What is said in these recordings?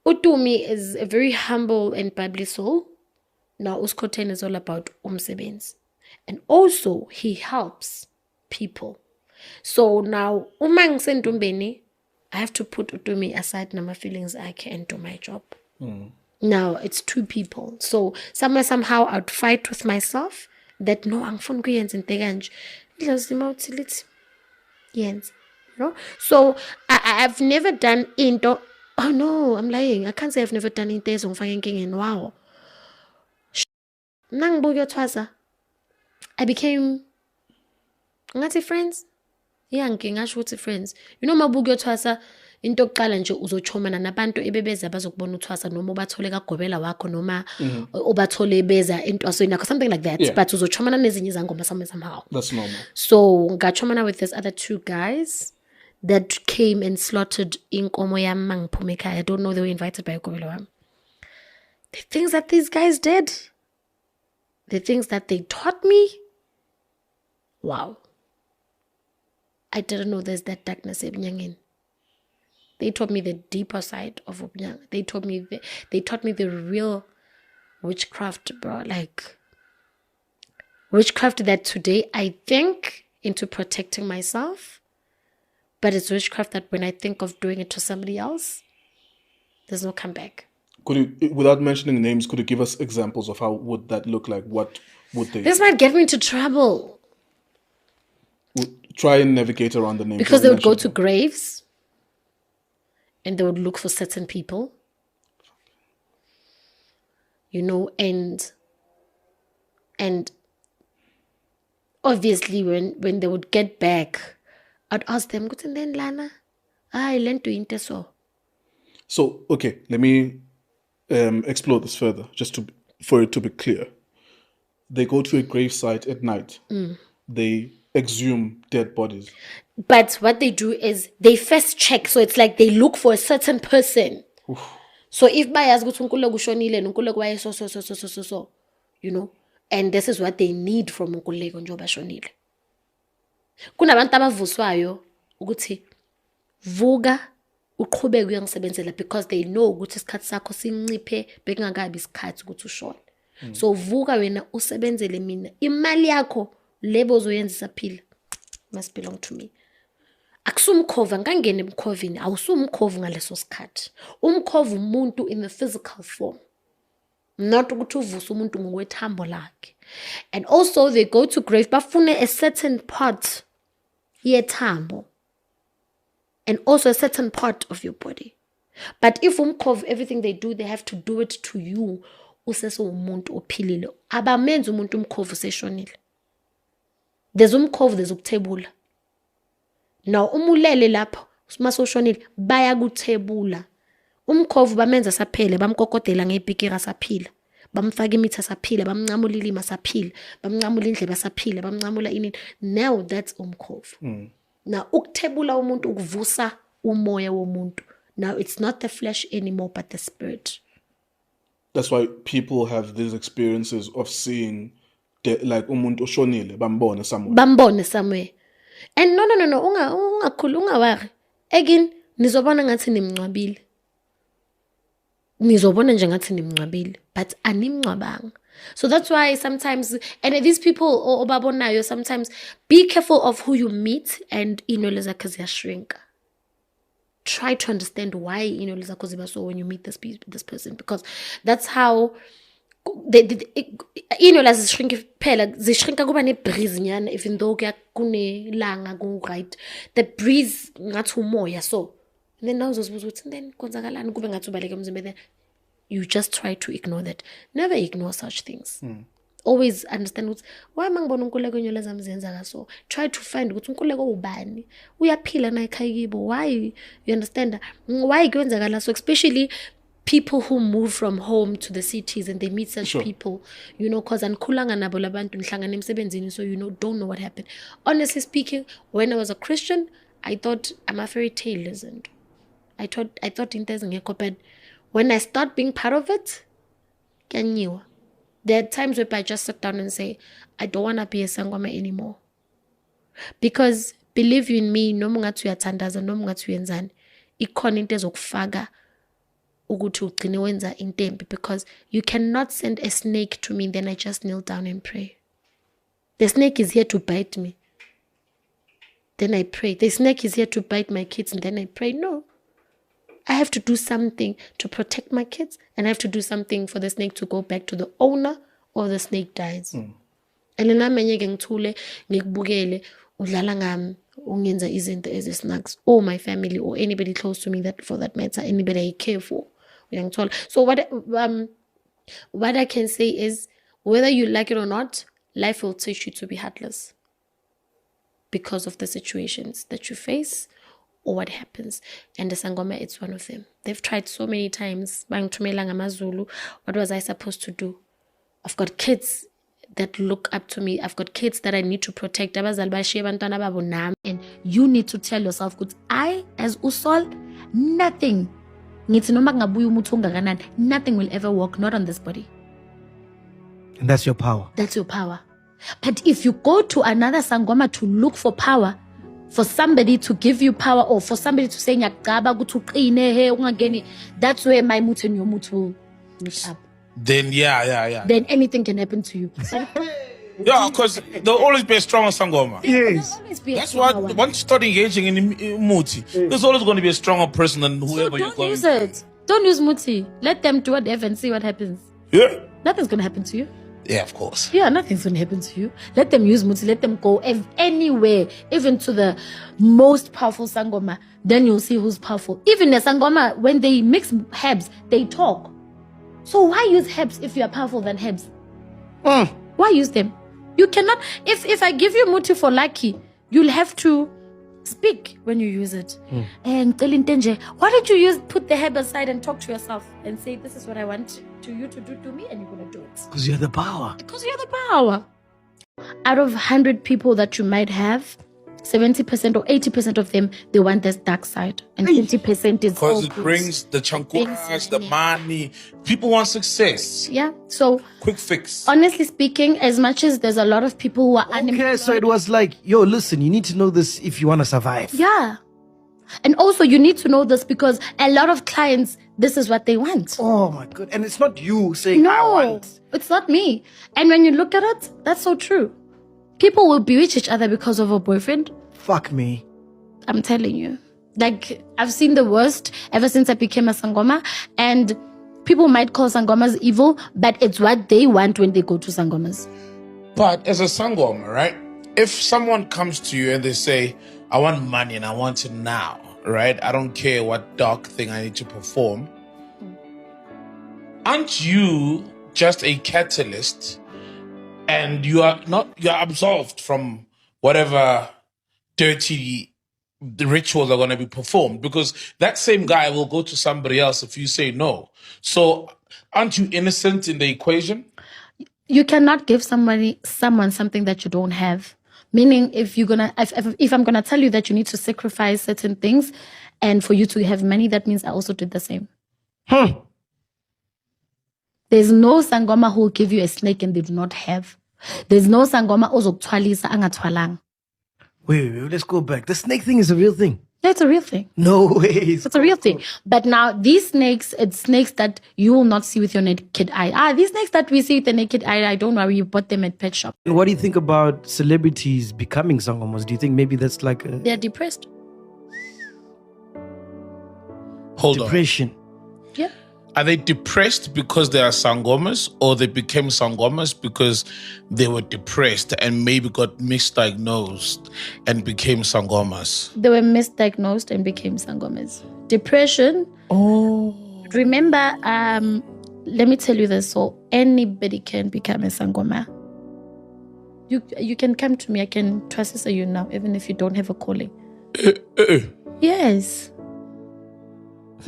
Utumi is a very humble and bubbly soul. Now, Skhotheni is all about umsebenzi. And also, he helps people. So now, uma ngisentombeni, I have to put Utumi aside na my feelings I can do my job. Now, it's two people. So, somehow, I'd fight with myself that, no, angifuni kuyenza into kanje. Ngizozima uthi lithi yenza. You know? So, I've never done into... Oh, no, I'm lying. I can't say I've never done into ezongifaka enkingeni. Wow. Nangibuka uyothwasa, I became... Ngathi friends? Yeah, ngingasho ukuthi friends. You know, mabuka uyothwasa, into yokuqala nje uzochomana nabantu ebebeza bazokubona uthwasa noma ubathole kagobela wakho noma ubathole beza entwasweni yakho, something like that. But uzochomana nezinye izangoma somehow. That's normal. So ngachomana with these other two guys that came and slaughtered inkomo yami mangiphume ekhaya. I don't know, they were invited by ugobela wami. The things that these guys did, the things that they taught me, wow. I didn't know there's that darkness ebunyangeni. They taught me the deeper side of ubunyanga. They taught me the real witchcraft, bro. Like witchcraft that today I think into protecting myself, but it's witchcraft that when I think of doing it to somebody else, there's no comeback. Could you, without mentioning names, could you give us examples of how would that look like? What would they... This might get me into trouble. Try and navigate around the names. Because they would go to graves and they would look for certain people. You know, and obviously when they would get back, I'd ask them, "Guten den Lana? I learned to interso." So, okay, let me explore this further, for it to be clear. They go to a gravesite at night. They exhume dead bodies. But what they do is they first check. So it's like they look for a certain person. Oof. So if bayaz ukuthi uNkulunkulu ushonile noNkulunkulu waye so, you know, and this is what they need from uNkulunkulu njengoba shonile. Kunabantu abavuswayo ukuthi vuka uqhubeke uyangisebenzela because they know ukuthi isikhathi sakho sinciphe bekungakabi isikhathi ukuthi ushone. So vuka wena usebenzele mina. Imali yakho lebo zoyenza saphila must belong to me. Akusumkhova ngangena emkhovini, awusumkhovu ngaleso sikhathi. Umkhovu umuntu in the physical form. Not ukuthi uvuse umuntu ngokwethambo lakhe. And also they go to grave bafune a certain part yethambo. And also a certain part of your body. But if umkhovu, everything they do, they have to do it to you. Useso umuntu ophilile. Abamenza umuntu umkhovu seshonile. There's umkhovu, there's ukuthebula. Now umulele lapho masoshonile baya kuthebula. Umkhovu bamenza saphele, bamkokodela ngebhikira saphila. Bamfaka imithi saphila, bamncamula ilima saphila, bamncamula indlebe saphila, bamncamula ini. Now that's umkhovu. Now ukuthebula umuntu ukuvusa umoya womuntu. Now it's not the flesh anymore but the spirit. That's why people have these experiences of seeing like umuntu oshonile bambone somewhere. And no, ungawari. Again, nizobona ngathi nimncwabile. Nizobona nje ngathi nimncwabile, but animncwabanga. So that's why sometimes, and these people obabonayo, sometimes be careful of who you meet and inwele zakho ziyashrinka. Try to understand why inwele zakho ziba so when you meet this person, because that's how inwele zishrinka phela, zishrinka kuba nebreeze nyana, even though kunelanga right, the breeze ngathi umoya. So and then now uzozibuza ukuthi then kwenzakalani kube ngathi ubaleke emzimbeni. Then you just try to ignore that. Never ignore such things. Always understand ukuthi why mangibona uNkululeko inwele zami zenza kaso. Try to find ukuthi uNkululeko ubani, uyaphila na ekhaya kibo. Why? You understand? Why kwenzakala so, especially people who move from home to the cities and they meet such people, you know, because ankhulanga nabo labantu nihlangana emsebenzini, so you know, don't know what happened. Honestly speaking, when I was a Christian, I thought I'm a fairy tale legend. I thought into ezingekho, but when I start being part of it, there are times where I just sit down and say, I don't want to be a sangoma anymore. Because believe you in me, no mungathi uyathandaza, no mungathi uyenzani, ikhona into ezokufaka ukuthi ugcine wenza intembi, because you cannot send a snake to me then I just kneel down and pray. The snake is here to bite me, then I pray. The snake is here to bite my kids and then I pray. No. I have to do something to protect my kids, and I have to do something for the snake to go back to the owner, or the snake dies. And then I'm ngithule ngikubukele udlala ngami ungenza izinto ezisnacks, or my family, or anybody close to me, that for that matter, anybody I care for. So what I can say is, whether you like it or not, life will teach you to be heartless because of the situations that you face or what happens. And the Sangoma, it's one of them. They've tried so many times. What was I supposed to do? I've got kids that look up to me. I've got kids that I need to protect. And you need to tell yourself, I, as Usol, nothing will ever work, not on this body. And that's your power. That's your power. But if you go to another Sangoma to look for power, for somebody to give you power, or for somebody to say, that's where my mut and your mut will meet up. Then Then anything can happen to you. Yeah, because there'll always be a stronger Sangoma. Yes. That's why once you start engaging in Muti, there's always going to be a stronger person than whoever you're going. Don't use it. Don't use Muti. Let them do whatever and see what happens. Yeah. Nothing's going to happen to you. Yeah, of course. Yeah, nothing's going to happen to you. Let them use Muti. Let them go anywhere, even to the most powerful Sangoma. Then you'll see who's powerful. Even the Sangoma, when they mix herbs, they talk. So why use herbs if you are powerful than herbs? Why use them? You cannot. If I give you Muti for lucky, you'll have to speak when you use it. And why don't you put the herb aside and talk to yourself and say, this is what I want you to do to me, and you're going to do it. Because you're the power. Because you're the power. Out of 100 people that you might have, 70% or 80% of them, they want this dark side. And 20% is because it brings the chankuras, the money. People want success. Yeah. So quick fix. Honestly speaking, as much as there's a lot of people who are unemployed. Okay, so it was like, yo, listen, you need to know this if you want to survive. Yeah. And also you need to know this because a lot of clients, this is what they want. Oh my God. And it's not you saying, I want. It's not me. And when you look at it, that's so true. People will bewitch each other because of a boyfriend. Fuck me. I'm telling you. Like, I've seen the worst ever since I became a Sangoma. And people might call Sangomas evil, but it's what they want when they go to Sangomas. But as a Sangoma, right? If someone comes to you and they say, I want money and I want it now, right? I don't care what dark thing I need to perform. Aren't you just a catalyst and you're absolved from whatever dirty rituals are going to be performed? Because that same guy will go to somebody else if you say no. So aren't you innocent in the equation? You cannot give someone something that you don't have. Meaning, if I'm gonna tell you that you need to sacrifice certain things, and for you to have money, that means I also did the same. There's no Sangoma who will give you a snake and they do not have. There's no Sangoma ozokthwalisa angathwalang. Wait, let's go back. The snake thing is a real thing. That's a real thing. No way. It's a real thing. But now these snakes, it's snakes that you will not see with your naked eye. These snakes that we see with the naked eye, I don't worry, you bought them at pet shop. And what do you think about celebrities becoming Sangomas? Do you think maybe that's like they're depressed? Hold depression. on. Yeah. Are they depressed because they are Sangomas, or they became Sangomas because they were depressed and maybe got misdiagnosed and became Sangomas? They were misdiagnosed and became Sangomas. Depression. Oh. Remember, let me tell you this. So anybody can become a Sangoma. You can come to me. I can transfer you now, even if you don't have a calling. Yes.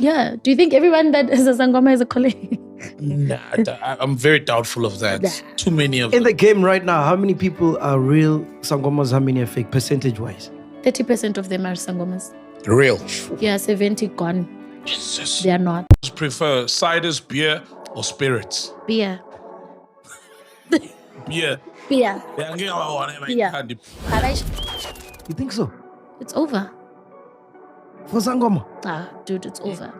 Yeah. Do you think everyone that is a Sangoma is a calling? Nah, I'm very doubtful of that. Nah. Too many of them. In the game right now, how many people are real Sangomas? How many are fake, percentage-wise? 30% of them are Sangomas. Real. Yeah, 70 gone. Jesus. They are not. You prefer ciders, beer, or spirits? Beer. Beer. Beer. Yeah. You think so? It's over. For Sangoma? Dude, it's over.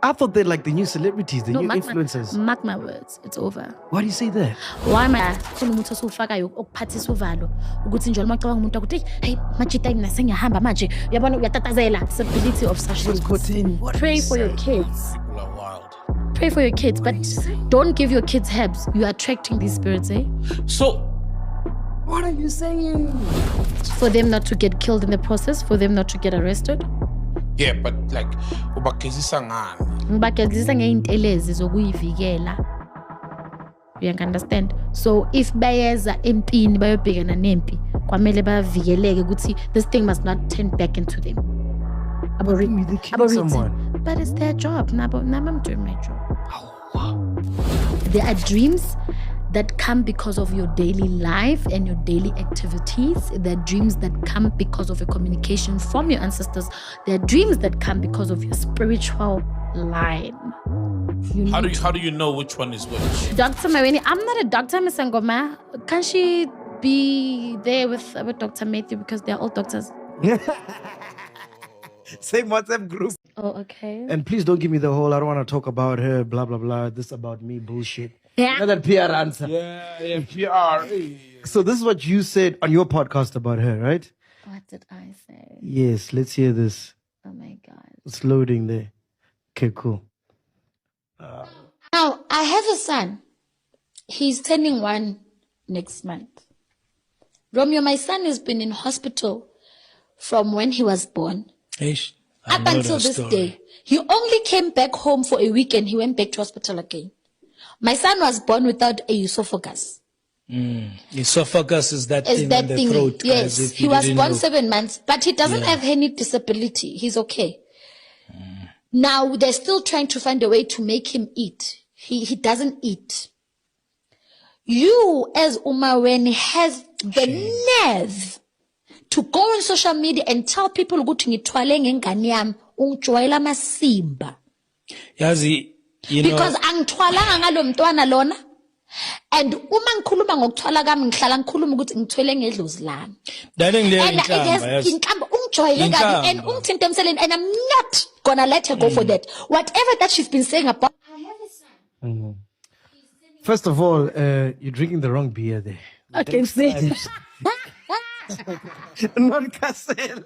I thought they're like the new celebrities, the new mark influencers. mark my words, it's over. Why do you say that? Why am I khona umuntu osufakayo okuphathisa uvalo ukuthi nje uma ucabanga umuntu ukuthi hey majita mina sengiyahamba manje uyabona uyatatazela possibility of such things. Pray for your kids. People are wild. Pray for your kids, but don't give your kids herbs. You are attracting these spirits, eh? So, What are you saying? For them not to get killed in the process, for them not to get arrested. yeah, but like, ubagezisa ngani? Ngibagezisa ngeintelezi zokuyivikela. You can understand? So if bayeza empini bayobhekana nempi, kwamele bavikeleke ukuthi this thing must not turn back into them. They kill someone. But it's their job. Now I'm doing my job. There are dreams that come because of your daily life and your daily activities. There are dreams that come because of a communication from your ancestors. There are dreams that come because of your spiritual line. How do you know which one is which? Dr. Maweni, I'm not a doctor, Miss Ngoma. Can she be there with Dr. Matthew because they're all doctors? Same WhatsApp group. Oh, okay. And please don't give me the whole, I don't want to talk about her, blah, blah, blah, this about me bullshit. Yeah. Another PR answer. Yeah, PR. So this is what you said on your podcast about her, right? What did I say? Yes, let's hear this. Oh my God. It's loading there. Okay, cool. Now, I have a son. He's turning 1 next month. Romeo, my son has been in hospital from when he was born up until this day. He only came back home for a week and he went back to hospital again. My son was born without a esophagus. Esophagus is that thing in the throat. Yes, guys, if he you was didn't born know. 7 months, but he doesn't have any disability. He's okay. Now, they're still trying to find a way to make him eat. He doesn't eat. You, as Umaweni, has the nerve to go on social media and tell people ukuthi ngithwale ngengane yami ungijwayela amasimba. Yazi, you know, Because angithwalanga ngalo mntwana lona. And uma ngikhuluma ngokuthwala kwami ngihlala ngikhuluma ukuthi ngithwele ngedlozi lami. darling, le And inhlamba, yazi. inhlamba ungijwayele kabi and Inhlamba. ungithinte emseleni and I'm not gonna let her go for that. Whatever that she's been saying about First of all, you're drinking the wrong beer there. I can see. Not Castle.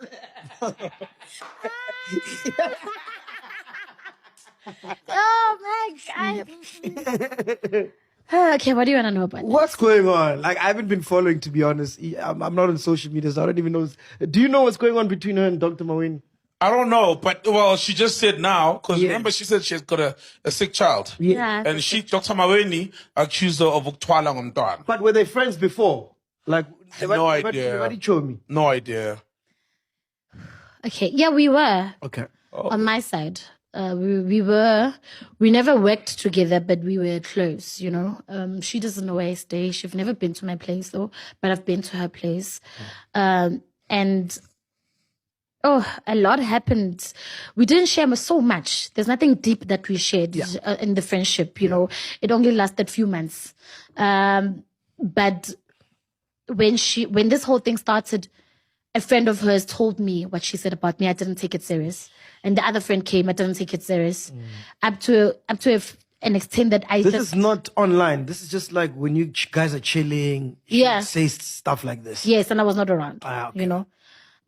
Oh my God. Okay, what do you want to know about that? What's going on? Like, I haven't been following, to be honest. I'm not on social media, so I don't even know. Do you know what's going on between her and Dr. Mawin? I don't know, but well, she just said now, because Yeah. remember she said she's got a sick child. Yeah. And Dr. Maweni accused her of uktwala ngomntwana. But were they friends before? Like, No idea. What did you show me? No idea. Okay, yeah, we were Okay. on my side. We never worked together, but we were close, you know. She doesn't know where I stay. She's never been to my place though, but I've been to her place. And a lot happened. We didn't share so much. There's nothing deep that we shared in the friendship, you know. It only lasted a few months. But when this whole thing started, a friend of hers told me what she said about me. I didn't take it serious. And the other friend came. I didn't take it serious. Up to an extent that I This just... is not online. This is just like when you guys are chilling. Yeah. Say stuff like this. Yes, and I was not around, Okay. you know.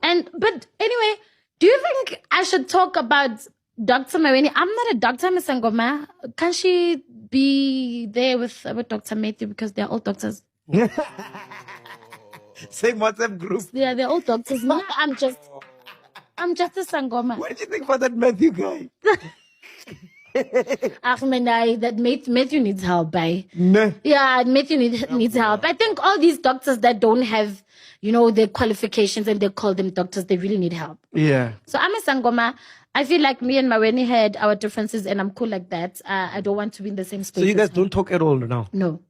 But anyway, do you think I should talk about Dr. Maweni? I'm not a doctor, Miss Ngoma. Can she be there with Dr. Matthew because they're all doctors? Same WhatsApp group. Yeah, they're all doctors. No, I'm just a Sangoma. What did you think about that Matthew guy? Ahmed, that Matthew needs help, bye. No. Yeah, Matthew needs help. I think all these doctors that don't have, you know, the qualifications and they call them doctors, they really need help. Yeah. So I'm a Sangoma. I feel like me and Maweni had our differences and I'm cool like that. I don't want to be in the same space. So you as guys her. don't talk at all now? No,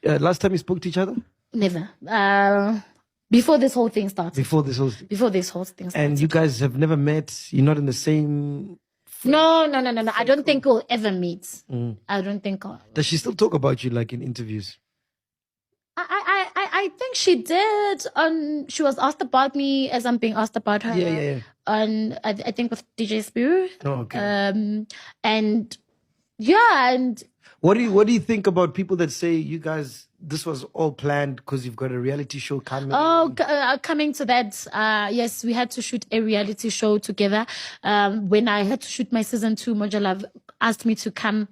Last time you spoke to each other? never. Before this whole thing started. Before this whole... Before this whole thing started. And you guys have never met? You're not in the same... No. I don't think we'll ever meet. I don't think. Does she still talk about you like in interviews? I think she did. She was asked about me as I'm being asked about her. Yeah. I think with DJ Spew. Oh, okay. And yeah, and What do you think about people that say you guys this was all planned because you've got a reality show coming? coming to that, yes, we had to shoot a reality show together. When I had to shoot my season 2, Mojalav asked me to come,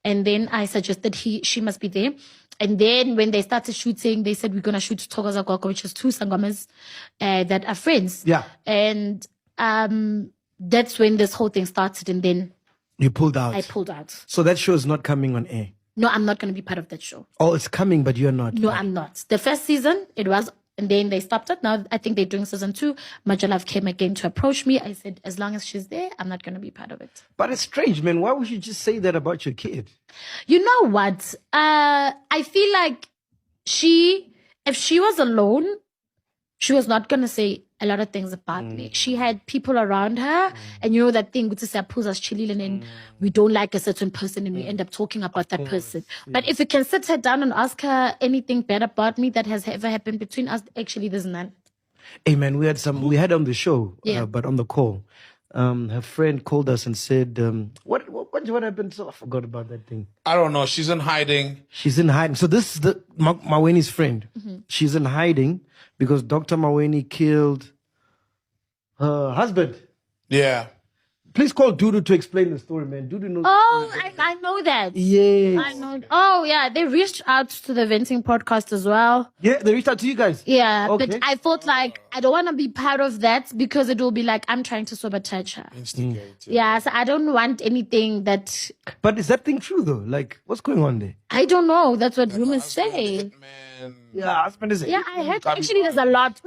and then I suggested she must be there. And then when they started shooting, they said we're gonna shoot Thokoza Gogo, which is 2 sangamas that are friends. Yeah. And that's when this whole thing started, and then You pulled out. I pulled out. So that show is not coming on air. No, I'm not going to be part of that show. Oh, it's coming, but you're not. No, I'm not. The first season, it was, and then they stopped it. Now I think they're doing season 2. Majalav came again to approach me. I said, as long as she's there, I'm not going to be part of it. But it's strange, man. Why would you just say that about your kid? You know what? I feel like if she was alone, she was not going to say a lot of things about me. She had people around her, and you know that thing, which is and we don't like a certain person, and we end up talking about that person. Yeah. But if you can sit her down and ask her anything bad about me that has ever happened between us, actually, there's none. Hey, man, we had on the show, but on the call, her friend called us and said, what happened? So I forgot about that thing. I don't know. She's in hiding. She's in hiding. So this is Maweeni's friend. Mm-hmm. She's in hiding because Dr. Maweeni killed her husband. Yeah. Please call Dudu to explain the story, man. Dudu knows. Oh, I know that. Yes. I know. Oh, yeah. They reached out to the Venting podcast as well. Yeah, they reached out to you guys. Yeah, okay. But I felt like I don't want to be part of that because it will be like I'm trying to sabotage her. Yeah, so I don't want anything that. But is that thing true though? Like, what's going on there? I don't know. That's what rumors say. Yeah, husband is. Yeah, I heard actually there's a lot,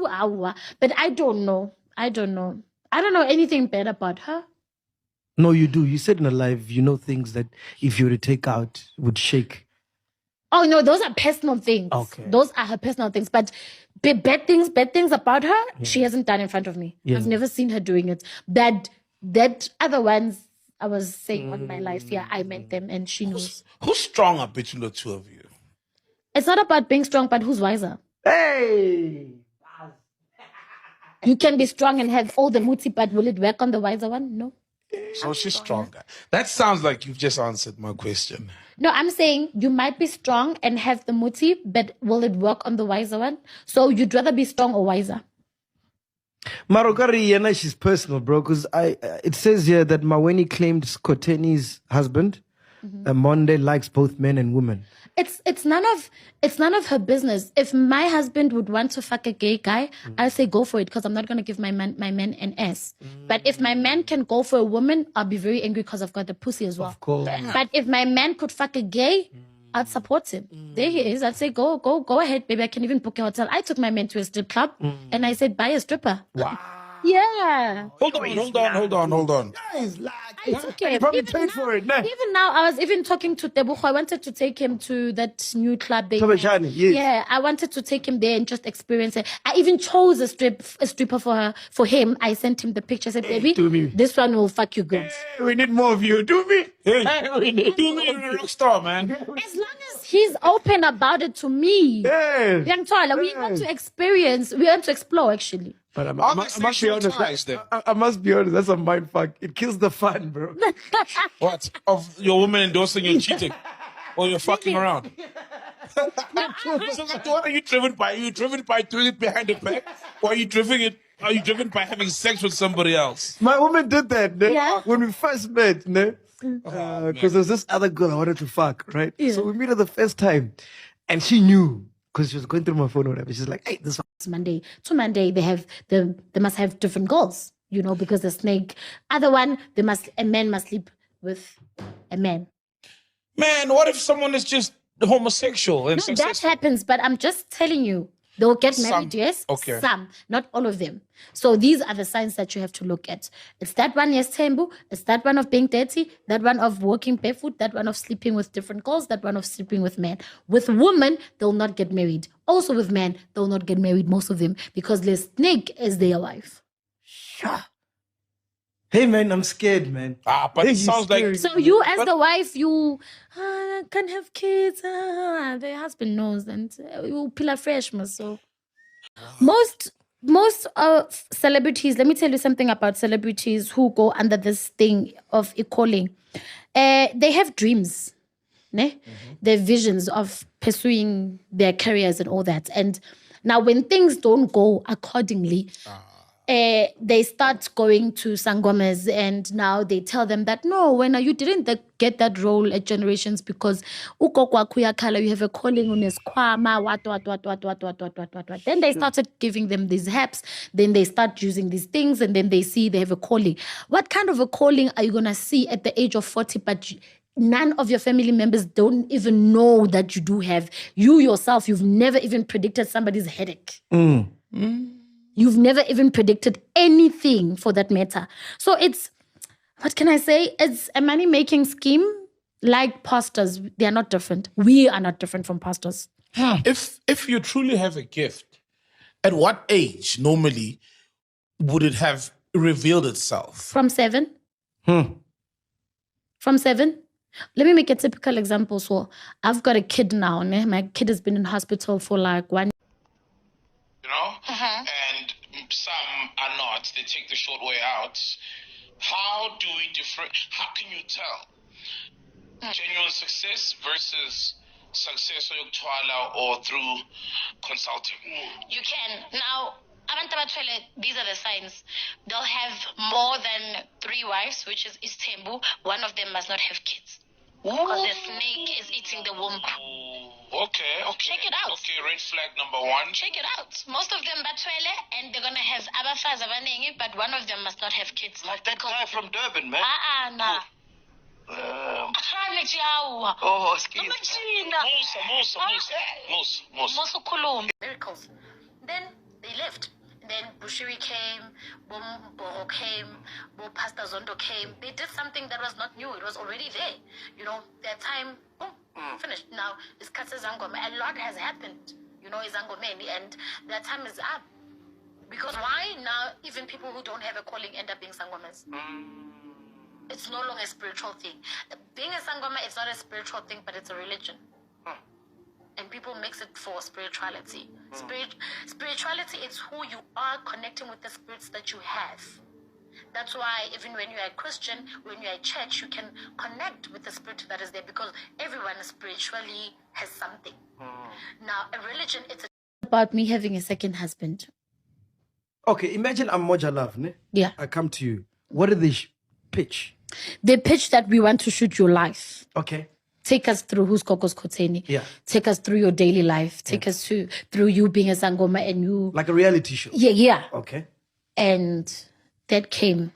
but I don't know. I don't know anything bad about her. No, you do. You said in a live, you know things that if you were to take out would shake. Oh no, those are personal things. Okay. Those are her personal things. But bad things about her, she hasn't done in front of me. Yeah. I've never seen her doing it. That other ones I was saying on my life, yeah, I met them and she knows. Who's stronger between the two of you? It's not about being strong, but who's wiser? Hey! You can be strong and have all the muti, but will it work on the wiser one? No. So she's stronger. That sounds like you've just answered my question. No, I'm saying you might be strong and have the muti, but will it work on the wiser one? So you'd rather be strong or wiser? Marokari Yena, she's personal, bro, because it says here that Maweeni claimed Skhotheni's husband. Monde likes both men and women. It's none of her business. If my husband would want to fuck a gay guy, I'll say go for it because I'm not gonna give my man an ass. But if my man can go for a woman, I'll be very angry because I've got the pussy as well. Of course. But if my man could fuck a gay, I'd support him. There he is. I'd say go ahead, baby. I can even book a hotel. I took my man to a strip club and I said buy a stripper. Wow. Yeah. Hold on. Guys, like, It's okay. you probably paid for it. Nah. Even now, I was even talking to Tebucho. I wanted to take him to that new club. Yes. Yeah, I wanted to take him there and just experience it. I even chose a stripper for him. I sent him the picture. I said, baby, this one will fuck you good. Hey, we need more of you. Do me. We need a rock star, man. As long as he's open about it to me. Yeah. We want to experience. We want to explore, actually. But I must be honest. I must be honest. That's a mind fuck. It kills the fun, bro. What? Of your woman endorsing you cheating? Or you're fucking around? So what are you driven by? Are you driven by doing it behind the back? Or are you driven by having sex with somebody else? My woman did that Yeah. when we first met. Because there's this other girl I wanted to fuck, right? Yeah. So we meet her the first time. And she knew. Because she was going through my phone or whatever. She's like, hey, this one. Monday to Monday, they must have different goals, because the snake. Other one, a man must sleep with a man. Man, what if someone is just homosexual and No, that successful? happens, but I'm just telling you, they'll get married, yes? Okay. Some, not all of them. So these are the signs that you have to look at. It's that one, yes, Tembu. It's that one of being dirty. That one of walking barefoot. That one of sleeping with different girls. That one of sleeping with men. With women, they'll not get married. Also with men, they'll not get married, most of them, because the snake is their wife. Yeah. Hey, man, I'm scared, man. But it sounds like... So you, as the wife, you can't have kids. The husband knows, and you peel fresh, so... Most celebrities, let me tell you something about celebrities who go under this thing of a calling. They have dreams, ne? Their visions of pursuing their careers and all that. And now when things don't go accordingly, they start going to sangomas, and now they tell them that no, when you didn't get that role at Generations because you have a calling on esquama, what. Then they started giving them these haps, then they start using these things, and then they see they have a calling. What kind of a calling are you gonna see at the age of 40, but none of your family members don't even know that you do have? You yourself, you've never even predicted somebody's headache. You've never even predicted anything for that matter. So it's, what can I say? It's a money-making scheme. Like pastors, they are not different. We are not different from pastors. If you truly have a gift, at what age normally would it have revealed itself? From 7. From 7. Let me make a typical example. So I've got a kid now. Ne? My kid has been in hospital for like 1 year. You know? And some are not. They take the short way out. How do we how can you tell genuine success versus success or through consulting? You can. Now, these are the signs. They'll have more than 3 wives, which is Istembu. One of them must not have kids. Because the snake is eating the womb. Okay. Check it out. Okay, red flag number 1. Check it out. Most of them batwele, and they're gonna have abafaz abaningi, but one of them must not have kids. Like that guy from Durban, man. Nah. Oh, excuse Musa. Miracles. Then they left. Then Bushiri came, Boho came, Pastor Zondo came. They did something that was not new. It was already there. You know, their time, finished. Now, it's Katsa Zangome. A lot has happened, you know, Zangomeni, and their time is up. Because why now, even people who don't have a calling end up being Sangomas? It's no longer a spiritual thing. Being a Sangoma, it's not a spiritual thing, but it's a religion. And people mix it for spirituality. Spirituality is who you are, connecting with the spirits that you have. That's why even when you're a Christian, when you're a church, you can connect with the spirit that is there, because everyone spiritually has something. Now, a religion, it's about me having a second husband. Okay, imagine I'm Moja Love, ne? Yeah. I come to you. What do they pitch? They pitch that we want to shoot your life. Okay. Take us through who's Gogo Skhotheni. Yeah. Take us through your daily life. Take us through you being a Sangoma and you... Like a reality show? Yeah. Okay. And that came...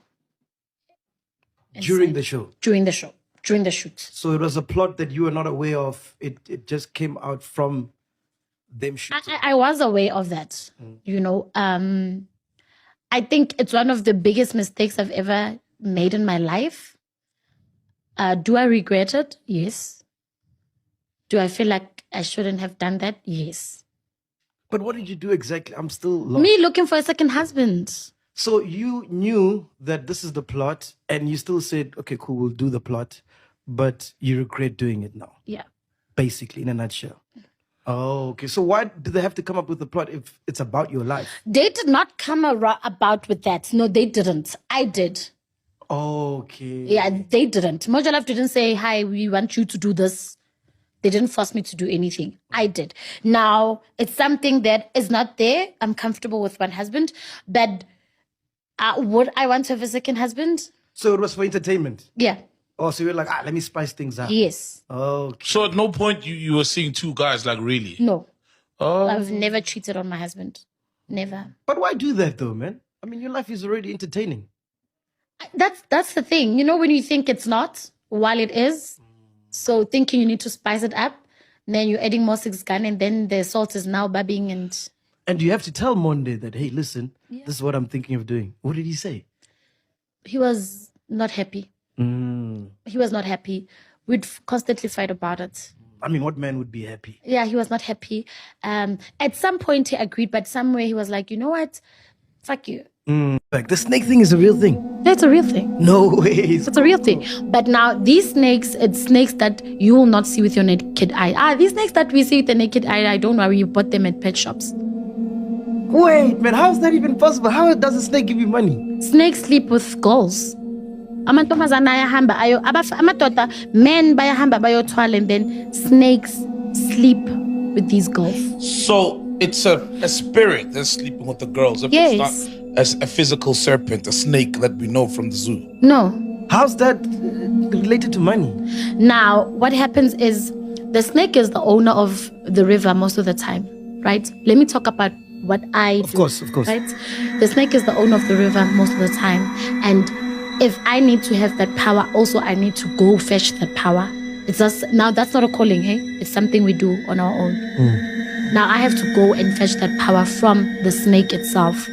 During the show? During the show. During the shoot. So it was a plot that you were not aware of. It just came out from them shooting. I was aware of that. You know, I think it's one of the biggest mistakes I've ever made in my life. Do I regret it? Yes. Do I feel like I shouldn't have done that? Yes. But what did you do exactly? I'm still lost. Me looking for a second husband. So you knew that this is the plot and you still said, okay, cool, we'll do the plot, but you regret doing it now. Yeah. Basically, in a nutshell. Oh, okay. So why do they have to come up with the plot if it's about your life? They did not come about with that. No, they didn't. I did. Okay. Yeah, they didn't. Moja Love didn't say, hi, we want you to do this. They didn't force me to do anything. I did. Now, it's something that is not there. I'm comfortable with one husband. But would I want to have a second husband? So it was for entertainment? Yeah. Oh, so you're like, let me spice things up. Yes. Okay. So at no point you were seeing 2 guys, like, really? No. Oh. I've never cheated on my husband. Never. But why do that though, man? I mean, your life is already entertaining. That's the thing. You know, when you think it's not, while it is, so thinking you need to spice it up, then you're adding more 6 gun, and then the salt is now babbing and... And you have to tell Monde that, hey, listen, this is what I'm thinking of doing. What did he say? He was not happy. He was not happy. We'd constantly fight about it. I mean, what man would be happy? Yeah, he was not happy. At some point he agreed, but somewhere he was like, you know what? Fuck you. Like the snake thing is a real thing. That's a real thing. No ways. It's a real thing. But now these snakes, it's snakes that you will not see with your naked eye. These snakes that we see with the naked eye, don't worry, you bought them at pet shops. Wait, man, how is that even possible? How does a snake give you money? Snakes sleep with girls. Amantombazana ayahamba amadoda, men bayahamba bayothwala, and then snakes sleep with these girls. So it's a spirit that's sleeping with the girls. If Yes. it's not as a physical serpent, a snake that we know from the zoo. No. How's that related to money? Now, what happens is the snake is the owner of the river most of the time, right? Let me talk about what I do. Of course. Right? The snake is the owner of the river most of the time. And if I need to have that power, also I need to go fetch that power. It's just, now that's not a calling, hey? It's something we do on our own. Now I have to go and fetch that power from the snake itself.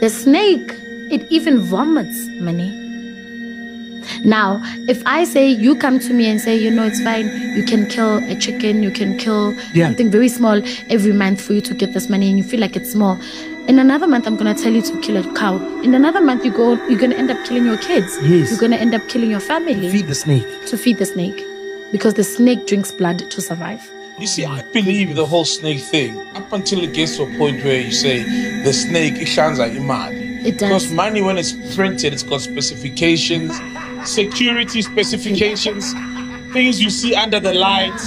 The snake, it even vomits money. Now, if I say, you come to me and say, it's fine, you can kill a chicken, you can kill something very small every month for you to get this money, and you feel like it's small. In another month, I'm going to tell you to kill a cow. In another month, you're going to end up killing your kids. Yes. You're going to end up killing your family. Feed the snake. To feed the snake. Because the snake drinks blood to survive. You see, I believe the whole snake thing up until it gets to a point where you say the snake, it shines like money. It does. Because money, when it's printed, it's got specifications, security specifications, things you see under the light.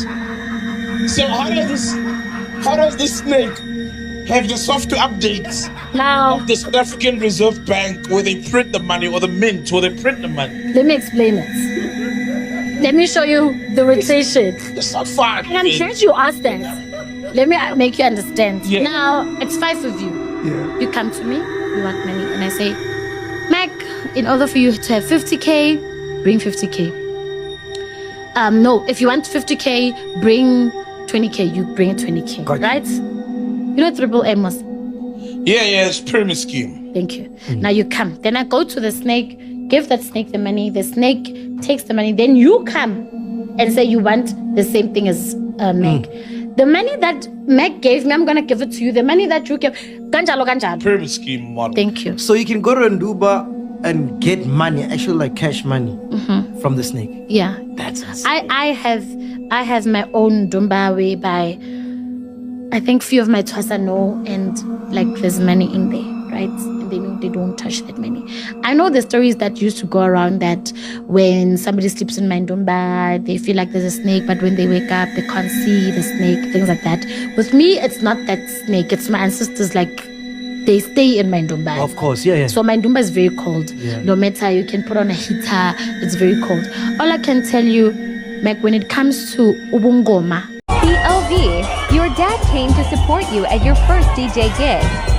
So how does this snake have the software updates Now, of the South African Reserve Bank where they print the money, or the mint where they print the money? let me explain it. Let me show you the rotation. It's not fun. And I'm glad you asked that. Let me make you understand. Yeah. Now, it's 5 of you. Yeah. You come to me, you want money, and I say, Mac, in order for you to have 50K, bring 50K. No, if you want 50K, bring 20K, you bring 20K, Got you. right? You know Triple Amos? Yeah, it's pyramid scheme. Thank you. Now you come. Then I go to the snake, give that snake the money. The snake takes the money. Then you come and say you want the same thing as Mac. The money that Mac gave me, I'm going to give it to you. The money that you gave, ganjalo, ganjalo. Pyramid scheme model. Thank you. So you can go to Nduba and get money, actually like cash money from the snake. Yeah. That's I have my own Dumba whereby I think few of my Twasa know, and like there's money in there, right? And they know they don't touch that money. I know the stories that used to go around that when somebody sleeps in my Dumba, they feel like there's a snake, but when they wake up, they can't see the snake, things like that. With me, it's not that snake. It's my ancestors, like they stay in my Dumba. Of course, yeah. So my Dumba is very cold. Yeah. No matter, you can put on a heater, it's very cold. All I can tell you, Mac, when it comes to Ubungoma, CLV, your dad came to support you at your first DJ gig.